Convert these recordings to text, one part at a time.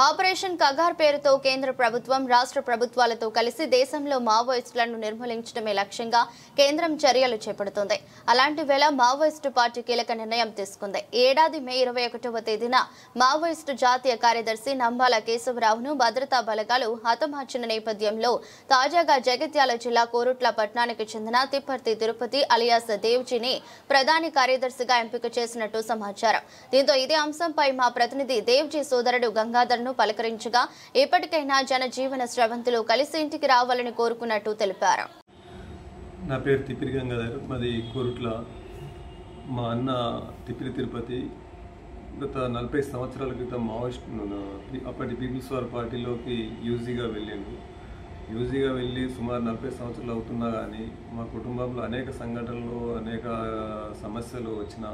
Operation Kagar పేరుతో కేంద్ర ప్రభుత్వం రాష్ట్ర ప్రభుత్వాలతో కలిసి దేశంలో మావోయిస్టులను నిర్మూలించడమే లక్ష్యంగా కేంద్రం చర్యలు చేపడుతోంది. అలాంటి వేళ మావోయిస్టు పార్టీ కీలక నిర్ణయం తీసుకుంది. ఏడాది మే 21వ తేదీన మావోయిస్టు జాతీయ కార్యదర్శి నంబాల కేశవరావును భద్రతా బలగాలు హతమార్చిన నేపథ్యంలో తాజాగా జగిత్యాల జిల్లా కోరుట్ల పట్టణానికి చెందిన తిప్పర్తి తిరుపతి అలియాస్ దేవ్జీని ప్రధాని కార్యదర్శిగా ఎంపిక చేసినట్టు సమాచారం. దీంతో ఇదే అంశంపై మా ప్రతినిధి దేవ్జీ సోదరుడు గంగాధర్ పలకరించగా ఎప్పటికైనా జనజీవన స్రవంతులు కలిసి ఇంటికి రావాలని కోరుకున్నట్టు తెలిపారు. నా పేరు తిప్పిరి గంగాధర్, మాది కోరుట్ల. మా అన్న తిప్పిరి తిరుపతి గత 40 సంవత్సరాల క్రితం మావోయిస్ట్ అప్పటి పీపుల్స్ వార్ పార్టీలోకి యూజీగా వెళ్ళి సుమారు 40 సంవత్సరాలు అవుతున్నా కానీ మా కుటుంబంలో అనేక సంఘటనలు అనేక సమస్యలు వచ్చిన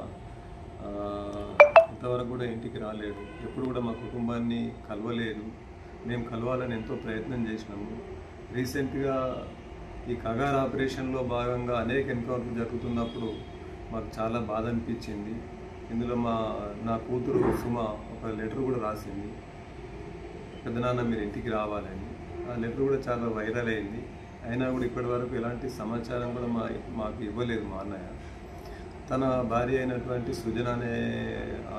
ఇంతవరకు కూడా ఇంటికి రాలేడు. ఎప్పుడు కూడా మా కుటుంబాన్ని కలవలేదు. మేము కలవాలని ఎంతో ప్రయత్నం చేసినాము. రీసెంట్గా ఈ కగార్ ఆపరేషన్లో భాగంగా అనేక ఎన్కౌంటర్ జరుగుతున్నప్పుడు మాకు చాలా బాధ అనిపించింది. ఇందులో నా కూతురు సుమ ఒక లెటర్ కూడా రాసింది, పెద్దనాన్న మీరు ఇంటికి రావాలని. ఆ లెటర్ కూడా చాలా వైరల్ అయింది. అయినా కూడా ఇప్పటి వరకు ఎలాంటి సమాచారం కూడా మాకు ఇవ్వలేదు మా అన్నయ్య. తన భార్య అయినటువంటి సృజన అనే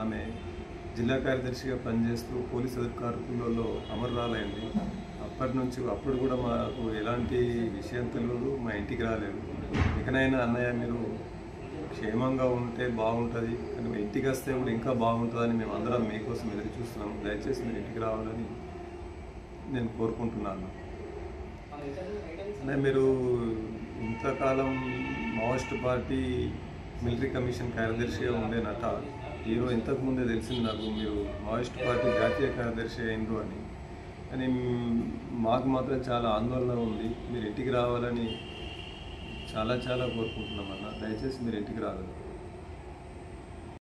ఆమె జిల్లా కార్యదర్శిగా పనిచేస్తూ పోలీసు అధికారులలో అమరురాలైంది. అప్పుడు కూడా మాకు ఎలాంటి విషయం తెలియదు, మా ఇంటికి రాలేదు. ఇకనైనా అన్నయ్య మీరు క్షేమంగా ఉంటే బాగుంటుంది, కానీ మీ ఇంటికి వస్తే కూడా ఇంకా బాగుంటుందని మేము అందరం మీకోసం ఎదురు చూస్తున్నాము. దయచేసి మీరు ఇంటికి రావాలని నేను కోరుకుంటున్నాను. అంటే మీరు ఇంతకాలం మావోయిస్ట్ పార్టీ మిలిటరీ కమిషన్ కార్యదర్శిగా ఉండేనట. ఈరోజు ఇంతకుముందే తెలిసింది నాకు మీరు మావోయిస్ట్ పార్టీ జాతీయ కార్యదర్శి అయినరు అని. కానీ మాకు మాత్రం చాలా ఆందోళన ఉంది. మీరు ఇంటికి రావాలని చాలా కోరుకుంటున్నామన్నా. దయచేసి మీరు ఇంటికి రావాలి.